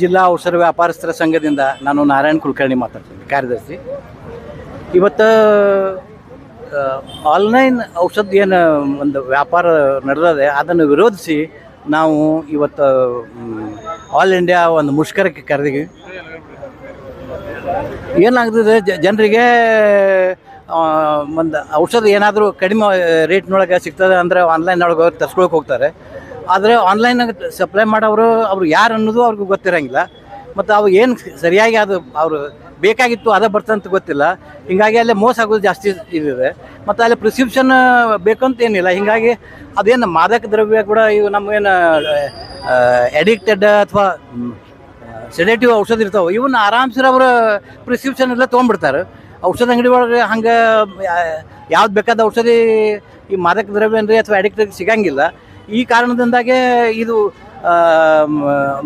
ಜಿಲ್ಲಾ ಔಷಧ ವ್ಯಾಪಾರಸ್ಥರ ಸಂಘದಿಂದ ನಾನು ನಾರಾಯಣ್ ಕುಲಕರ್ಣಿ ಮಾತಾಡ್ತೀನಿ, ಕಾರ್ಯದರ್ಶಿ. ಇವತ್ತು ಆನ್ಲೈನ್ ಔಷಧ ಏನು ಒಂದು ವ್ಯಾಪಾರ ನಡೆದಿದೆ ಅದನ್ನು ವಿರೋಧಿಸಿ ನಾವು ಇವತ್ತು ಆಲ್ ಇಂಡಿಯಾ ಒಂದು ಮುಷ್ಕರಕ್ಕೆ ಕರೆದಿವಿ. ಏನಾಗ್ತದೆ, ಜನರಿಗೆ ಒಂದು ಔಷಧ ಏನಾದರೂ ಕಡಿಮೆ ರೇಟ್ನೊಳಗೆ ಸಿಗ್ತದೆ ಅಂದರೆ ಆನ್ಲೈನೊಳಗೆ ಅವ್ರು ತರ್ಸ್ಕೊಳಕ್ಕೆ ಹೋಗ್ತಾರೆ. ಆದರೆ ಆನ್ಲೈನಾಗ ಸಪ್ಲೈ ಮಾಡೋರು ಅವ್ರು ಯಾರು ಅನ್ನೋದು ಅವ್ರಿಗೆ ಗೊತ್ತಿರೋಂಗಿಲ್ಲ. ಮತ್ತು ಅವು ಏನು ಸರಿಯಾಗಿ ಅದು ಅವರು ಬೇಕಾಗಿತ್ತು ಅದೇ ಬರ್ತಂತ ಗೊತ್ತಿಲ್ಲ. ಹೀಗಾಗಿ ಅಲ್ಲೇ ಮೋಸ ಆಗೋದು ಜಾಸ್ತಿ ಇದೆ. ಮತ್ತು ಅಲ್ಲಿ ಪ್ರಿಸ್ಕ್ರಿಪ್ಷನ್ ಬೇಕಂತ ಏನಿಲ್ಲ. ಹೀಗಾಗಿ ಅದೇನು ಮಾದಕ ದ್ರವ್ಯ ಕೂಡ ಇವು ನಮಗೇನು ಎಡಿಕ್ಟೆಡ್ ಅಥವಾ ಸೆಡೇಟಿವ್ ಔಷಧ ಇರ್ತಾವೆ, ಇವನ್ನ ಆರಾಮ್ಸರ ಅವರು ಪ್ರಿಸ್ಕ್ರಿಪ್ಷನ್ ಎಲ್ಲ ತೊಗೊಂಡ್ಬಿಡ್ತಾರೆ. ಔಷಧ ಅಂಗಡಿ ಒಳಗೆ ಹಂಗೆ ಯಾವ್ದು ಬೇಕಾದ ಔಷಧಿ ಈ ಮಾದಕ ದ್ರವ್ಯ ಅಂದರೆ ಅಥವಾ ಅಡಿಕ್ಟೆಡ್ ಸಿಗಂಗಿಲ್ಲ. ಈ ಕಾರಣದಿಂದಾಗೆ ಇದು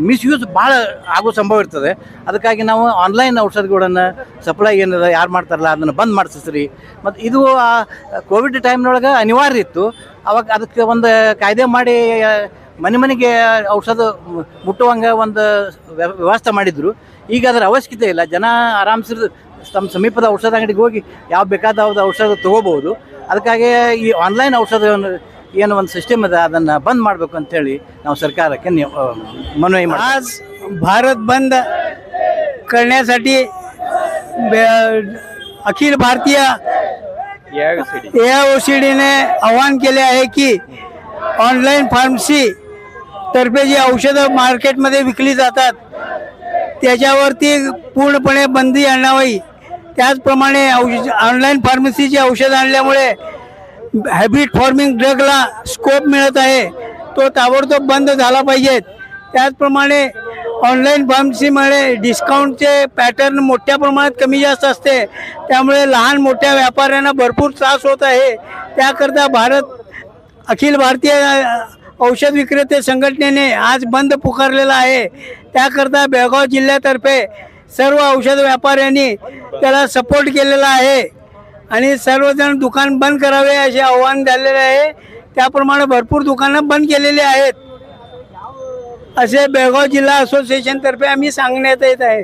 ಮಿಸ್ಯೂಸ್ ಭಾಳ ಆಗೋ ಸಂಭವ ಇರ್ತದೆ. ಅದಕ್ಕಾಗಿ ನಾವು ಆನ್ಲೈನ್ ಔಷಧಿಗಳನ್ನು ಸಪ್ಲೈ ಏನಿದೆ ಯಾರು ಮಾಡ್ತಾರಲ್ಲ ಅದನ್ನು ಬಂದ್ ಮಾಡಿಸ್ರಿ. ಮತ್ತು ಇದು ಕೋವಿಡ್ ಟೈಮ್ನೊಳಗೆ ಅನಿವಾರ್ಯ ಇತ್ತು. ಅವಾಗ ಅದಕ್ಕೆ ಒಂದು ಕಾಯ್ದೆ ಮಾಡಿ ಮನೆಗೆ ಔಷಧ ಮುಟ್ಟುವಂಗೆ ಒಂದು ವ್ಯವಸ್ಥೆ ಮಾಡಿದ್ರು. ಈಗ ಅದರ ಅವಶ್ಯಕತೆ ಇಲ್ಲ. ಜನ ಆರಾಮ್ಸಿರ್ ತಮ್ಮ ಸಮೀಪದ ಔಷಧ ಅಂಗಡಿಗೆ ಹೋಗಿ ಯಾವ ಬೇಕಾದ ಔಷಧ ತೊಗೋಬೋದು. ಅದಕ್ಕಾಗಿ ಈ ಆನ್ಲೈನ್ ಔಷಧವನ್ನು ಏನು ಒಂದು सिस्टम ಇದೆ ಅದನ್ನು बंद ಮಾಡಬೇಕು ಅಂತ ಹೇಳಿ ನಾವು ಸರ್ಕಾರಕ್ಕೆ ಮನವಿ ಮಾಡ್ತೀವಿ. आज भारत बंद करण्यासाठी अखिल भारतीय AIOCDने आवाहन केले आहे की ऑनलाईन फार्मसी तर्फे जी औषधं मार्केटमध्ये विकली जातात त्याच्यावरती पूर्णपणे बंदी आणावी. त्याचप्रमाणे ऑनलाईन फार्मसीची औषधं आणल्यामुळे हॅबिट फॉर्मिंग ड्रगला स्कोप मिळत आहे, तो ताबडतोब बंद झाला पाहिजे. त्याचप्रमाणे ऑनलाईन फार्मसीमुळे डिस्काउंटचे पॅटर्न मोठ्या प्रमाणात कमी जास्त असते, त्यामुळे लहान मोठ्या व्यापाऱ्यांना भरपूर त्रास होत आहे. त्याकरता अखिल भारतीय औषध विक्रेते संघटनेने आज बंद पुकारलेला आहे. त्याकरता बेळगाव जिल्ह्यातर्फे सर्व औषध व्यापाऱ्यांनी त्याला सपोर्ट केलेला आहे आणि सर्वजण दुकान बंद करावे असे आवाहन झालेले आहे. त्याप्रमाणे भरपूर दुकानं बंद केलेली आहेत असे बेळगाव जिल्हा असोसिएशन तर्फे आम्ही सांगण्यात येत आहे.